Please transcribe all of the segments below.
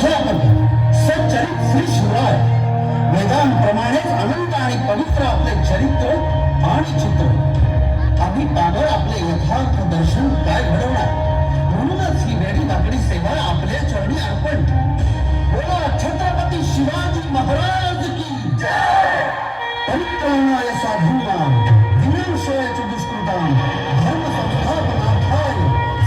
अध्यापक सच्चरित श्री शिवराय वेदांप्रमाणेच अनंत आणि पवित्र आपले चरित्र आणि चित्र आम्ही पावर आपले यथार्थ दर्शन काय घडवणार म्हणूनच ही वेळी वाकडी सेवा आपल्या चरणी अर्पण. बोला छत्रपती शिवाजी महाराज की जय. पवित्राणाय साधूनां विनाशाय च दुष्कृतां धर्म संस्थापनार्थाय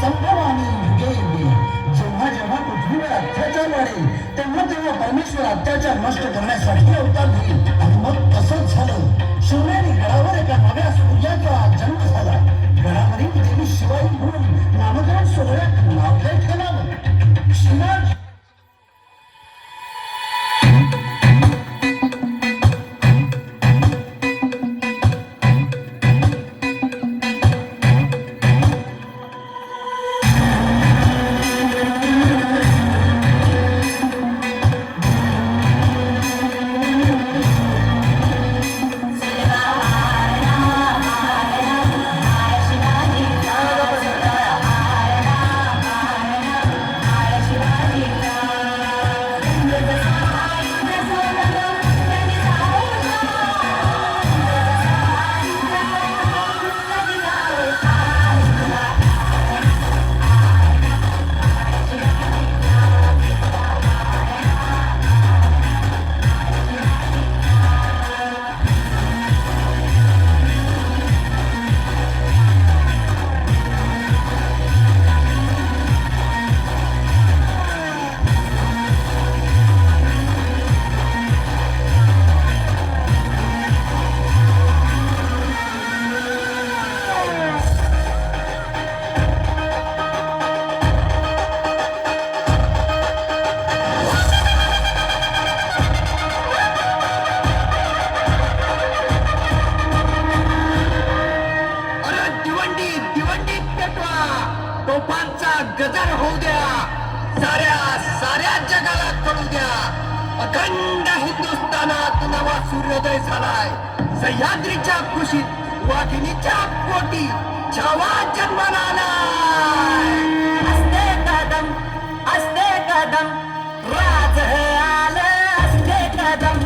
संभवामी युगे युगे. जेव्हा जेव्हा पृथ्वीवर अत्याचार वाढेल तेव्हा तेव्हा परमेश्वर अत्याचार नष्ट करण्यासाठी अवतार घेईल. आणि मग तसंच झालं. शिवनेरी गडावर एका नव्या सूर्याचा जन्म झाला. गडावरील देवी शिवाई म्हणून नामकरण सोहळ्यात नाव काय ठेवावं? शिवाजी. अखंड हिंदुस्थानात नवा सूर्योदय झालाय. सह्याद्रीच्या कुशीत वाघिणीच्या पोटी छावा जन्माला आलाय. असते कदम राज आलं. असते कदम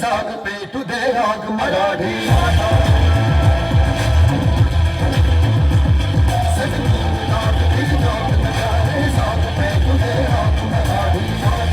जाग पेटू दे राग मराठी. जाग पेटू दे राग मराठी.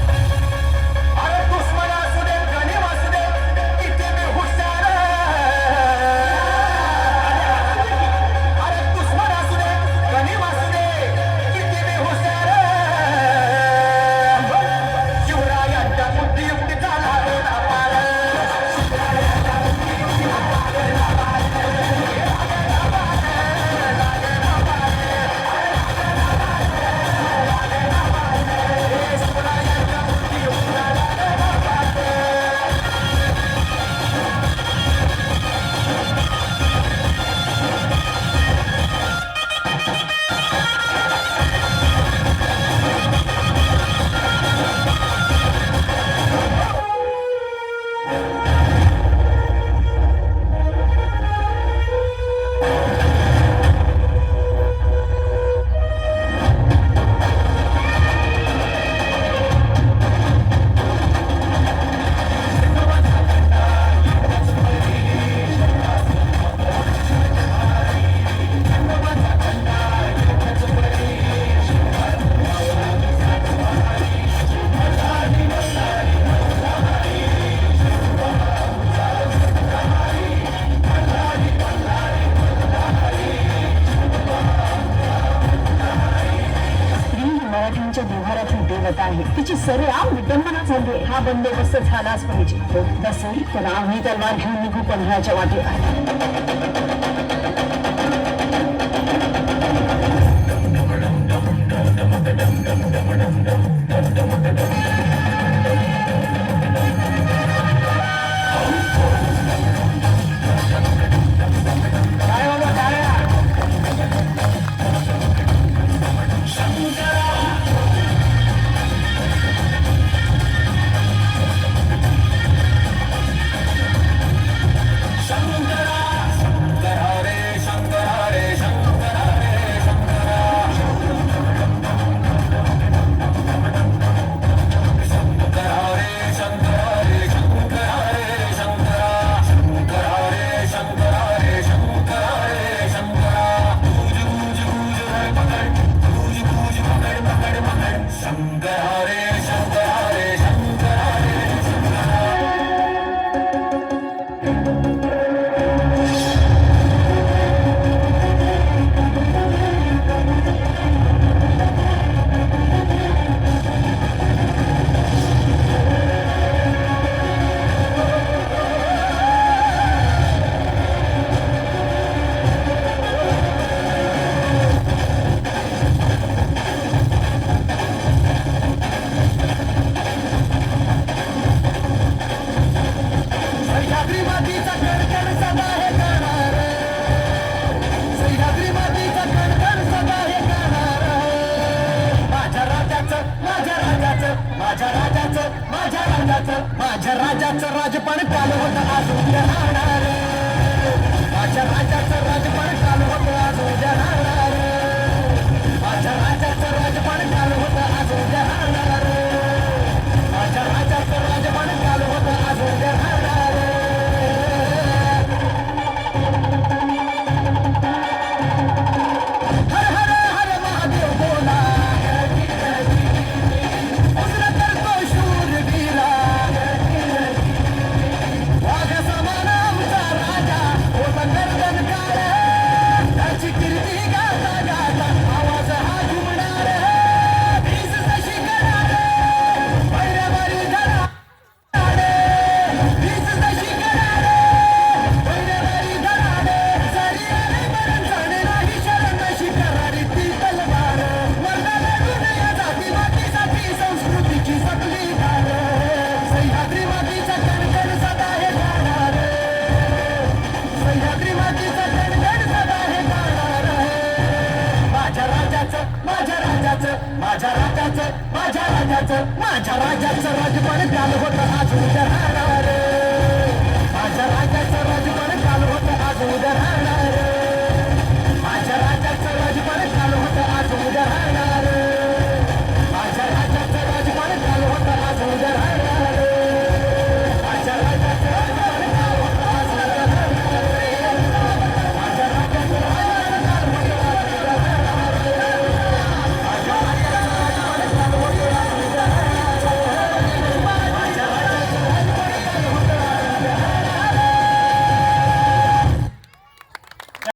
अरे दुश्मन असू दे गणिम असू दे किती बी हुशार अरे दुश्मन असू दे गणिम असू दे किती बी हुशार शिवरायांच्या बुद्धियुक्तीचा लागला पार मराठ्यांच्या व्यवहारातील देवता आहे तिची सरेआम विडंबना झाली आहे. हा बंदोबस्त झालाच पाहिजे. होत नसेल तर आम्ही तलवार घेऊन निघू पन्हाळ्याच्या वाटेवर. माझ्या राजाचं राजपण काल होतं आज उद्या राहणार माझ्या राजाचं राजपण काल होतं आज उद्या राहणार माझ्या राजाचं राजपण काल होतं आज उद्या राहणार माझ्या राजाचं राजपण काल होतं आज उद्या राहणार हर हर हर महादेव बोला उजरा करतो शूरवीरा वाघ समान आमचा राजा होता गर्दन काळ माझ्या राजाचं राजपान काल होतं आज उद्या राहणार